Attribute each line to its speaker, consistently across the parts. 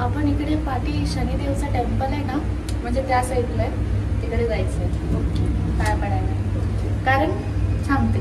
Speaker 1: आपण इकडे पाठी शनिदेवचं टेम्पल आहे ना, म्हणजे त्या साईडला आहे, तिकडे जायचंय पाया पडायला. कारण थांबते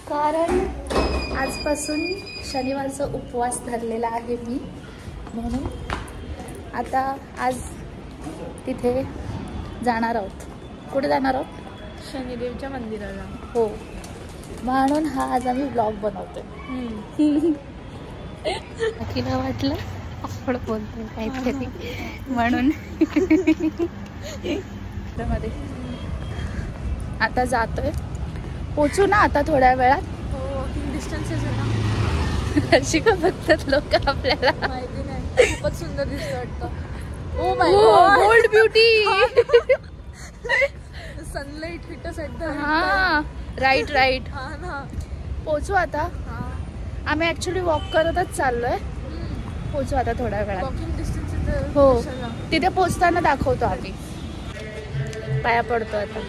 Speaker 1: कारण आजपासून शनिवारचा उपवास धरलेला आहे मी, म्हणून आता आज तिथे जाणार आहोत. कुठे जाणार आहोत?
Speaker 2: शनिदेवच्या मंदिराला.
Speaker 1: हो, म्हणून हा आज आम्ही ब्लॉग बनवतोय. अखिला वाटलं आपण बोलतोय काहीतरी म्हणून. मध्ये आता जातोय, पोचू ना आता थोड्या वेळात.
Speaker 2: हो, वॉकिंग डिस्टन्स आहे ना.
Speaker 1: अशी का बघतात लोक आपल्याला?
Speaker 2: माहिती नाही, खूपच सुंदर दिसतं वाटतं. Oh my
Speaker 1: God, gold beauty.
Speaker 2: Sunlight hits एकदम.
Speaker 1: हा, राईट राईट.
Speaker 2: हा ना,
Speaker 1: पोचू आता. आम्ही ऍक्च्युली वॉक करतच चाललोय. पोचू आता थोड्या वेळात.
Speaker 2: Walking distance.
Speaker 1: हो, तिथे पोचताना दाखवतो आम्ही. पाया पडतो आता.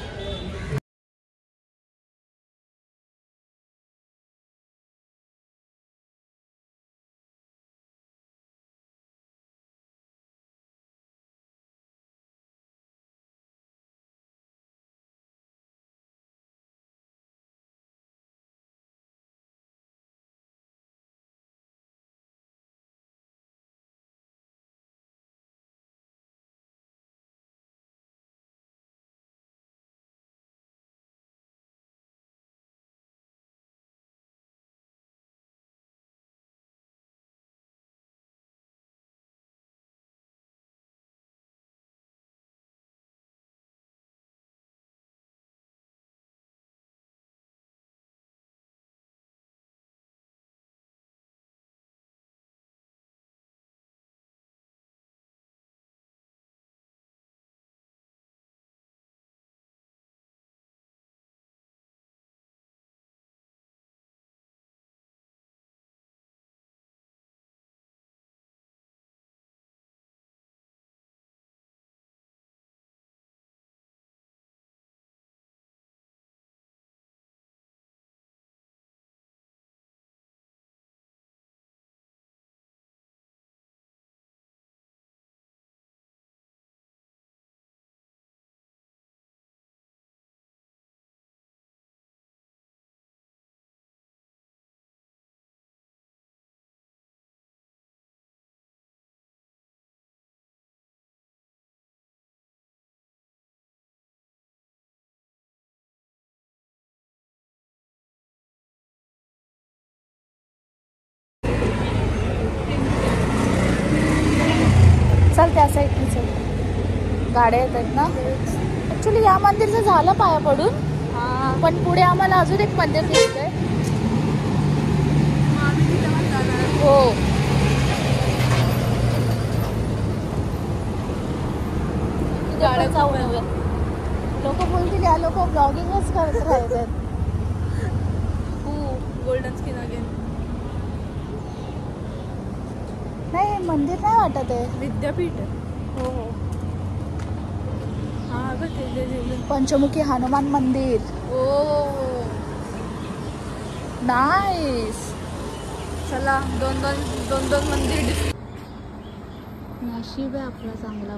Speaker 1: चल त्या साईडने चल, गाड्या येतात ना. ऍक्च्युली या मंदिरचं झालं पाया पडून, पण पुढे आम्हाला अजून एक मंदिर दिसतंय. हो, गाड्या जाऊन येऊया. लोक बोलतील या लोक ब्लॉगिंगच करत राहतात.
Speaker 2: Golden skin again.
Speaker 1: नाही, मंदिर नाही वाटत आहे.
Speaker 2: विद्यापीठ.
Speaker 1: हो,
Speaker 2: हा अगं
Speaker 1: पंचमुखी हनुमान मंदिर.
Speaker 2: ओ
Speaker 1: नाईस.
Speaker 2: चला, दोन मंदिर.
Speaker 1: नशीब आहे आपला चांगला.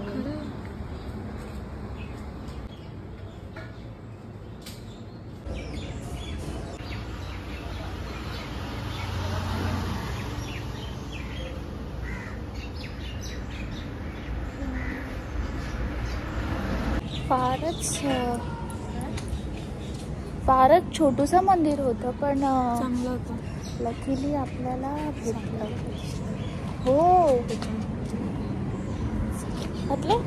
Speaker 1: फारच छोटूसा मंदिर होतं, पण
Speaker 2: चांगलं होतं.
Speaker 1: लकीली आपल्याला भेटलं. हो, मतलब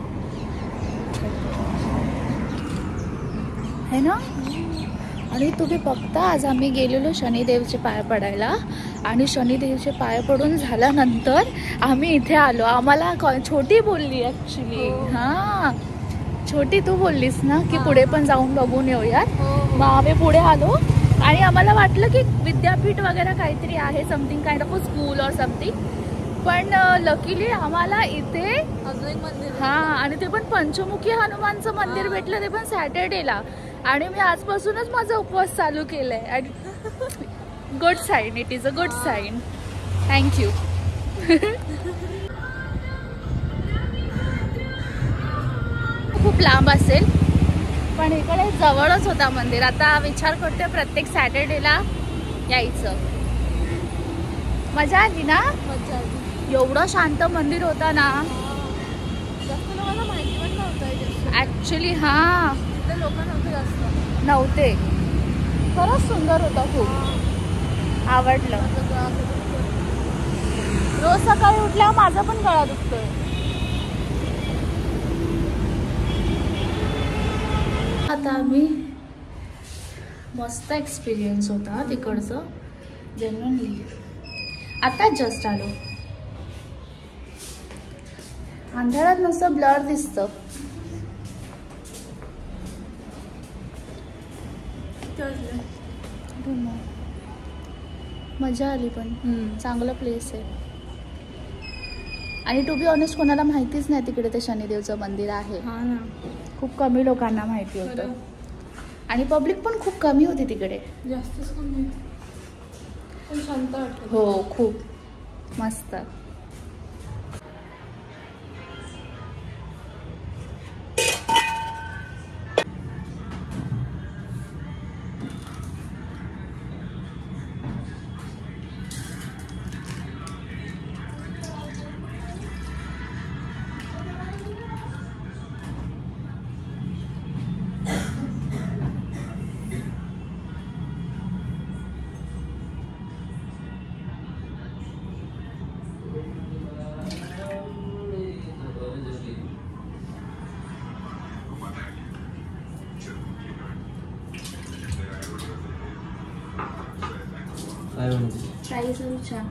Speaker 1: है ना. आणि तुम्ही बघता, आज आम्ही गेलेलो शनिदेवचे पाय पडायला, आणि शनिदेवचे पाय पडून झाल्यानंतर आम्ही इथे आलो. आम्हाला छोटी बोलली ऍक्च्युली. हा, छोटी तू बोललीस ना की पुढे पण जाऊन बघून येऊयात. मग आम्ही पुढे आलो आणि आम्हाला वाटलं की विद्यापीठ वगैरे काहीतरी आहे, something kind of a school और समथिंग. पण लकीली आम्हाला इथे
Speaker 2: अजून एक मंदिर.
Speaker 1: हा, आणि ते पण पंचमुखी हनुमानचं मंदिर भेटलं, ते पण सॅटर्डेला. आणि मी आजपासूनच माझा उपवास चालू केलाय. आणि good sign, it is a good sign. Thank you. खूप लांब असेल पण इकडे जवळच होता मंदिर. आता विचार करते प्रत्येक सॅटर्डेला यायचं. मजा आली ना.
Speaker 2: मजा आली.
Speaker 1: एवढं शांत मंदिर होता ना.
Speaker 2: जास्त लोकांना माहिती पण नव्हतं
Speaker 1: ऍक्च्युली. हा
Speaker 2: तिथे लोक नव्हते जास्त.
Speaker 1: नव्हते. खरंच सुंदर होता. खूप आवडलं. रोज सकाळी उठल्यावर माझा पण गळा दुखतोय. आता आम्ही मस्त एक्सपिरियन्स होता तिकडचं. जेन्युइनली आता जस्ट आलो. अंधारात नुसतं ब्लर दिसतं. मजा आली पण. चांगलं प्लेस आहे. आणि टू बी ऑनेस्ट कोणाला माहितीच नाही तिकडे ते शनिदेवचं मंदिर आहे.
Speaker 2: हा ना.
Speaker 1: खूप कमी लोकांना माहिती होतं.
Speaker 2: खरं.
Speaker 1: आणि पब्लिक पण खूप कमी होती तिकडे.
Speaker 2: जास्तच कमी. पण शांत वाटत.
Speaker 1: हो खूप मस्त. प्राईस विचार.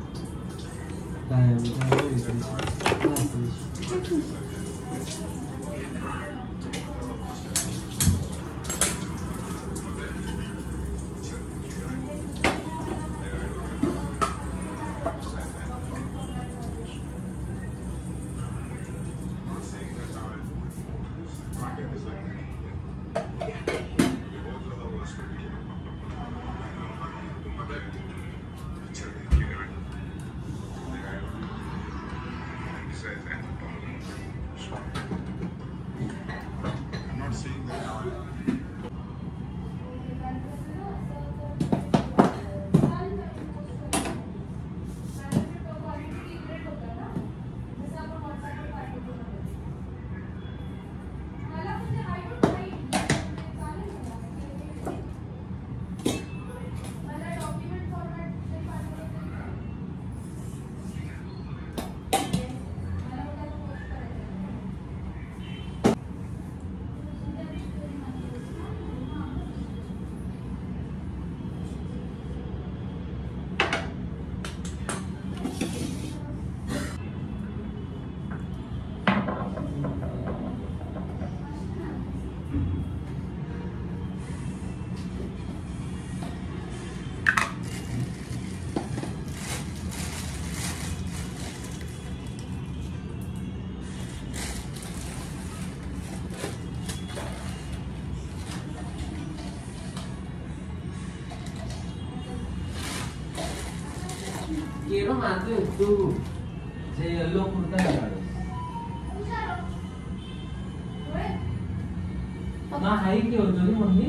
Speaker 3: Quiero más de tú. Se lo cortaron. ना हाई की होतो रे मम्मी.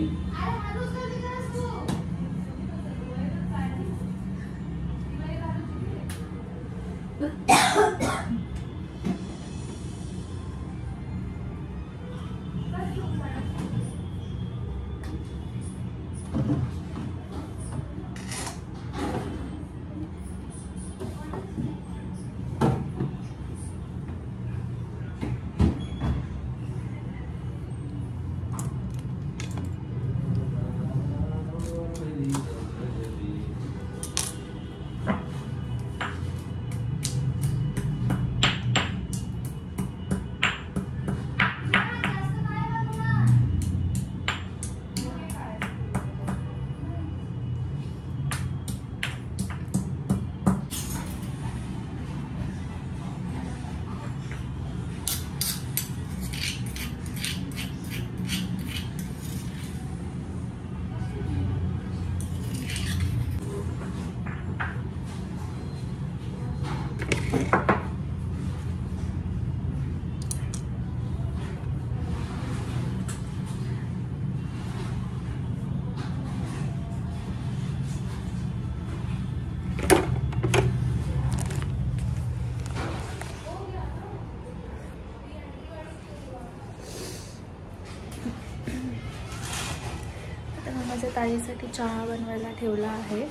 Speaker 1: मी माझ्या ताईसाठी चहा बनवायला ठेवला आहे.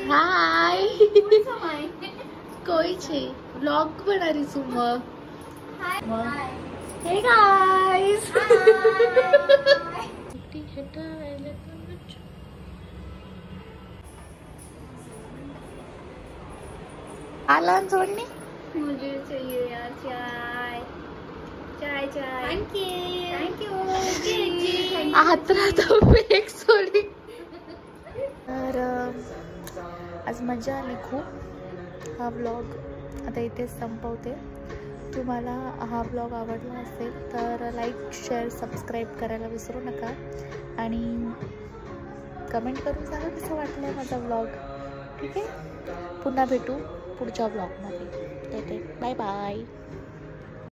Speaker 1: हाय कोई छे व्लॉग बना रही हूँ मैं. हे गाइस आला जोड़नी.
Speaker 2: मुझे चाहिए यार चाय चाय चाय. Thank you.
Speaker 1: आत्रा तो फेक सोडी. तर आज मजा आली खूप. हा ब्लॉग आता इथेच संपवते. तुम्हाला हा ब्लॉग आवडला असेल तर लाईक शेअर सबस्क्राईब करायला विसरू नका आणि कमेंट करून सांगा कसं वाटलं माझा ब्लॉग. ठीक आहे, पुन्हा भेटू पुढच्या ब्लॉगमध्ये. Bye bye.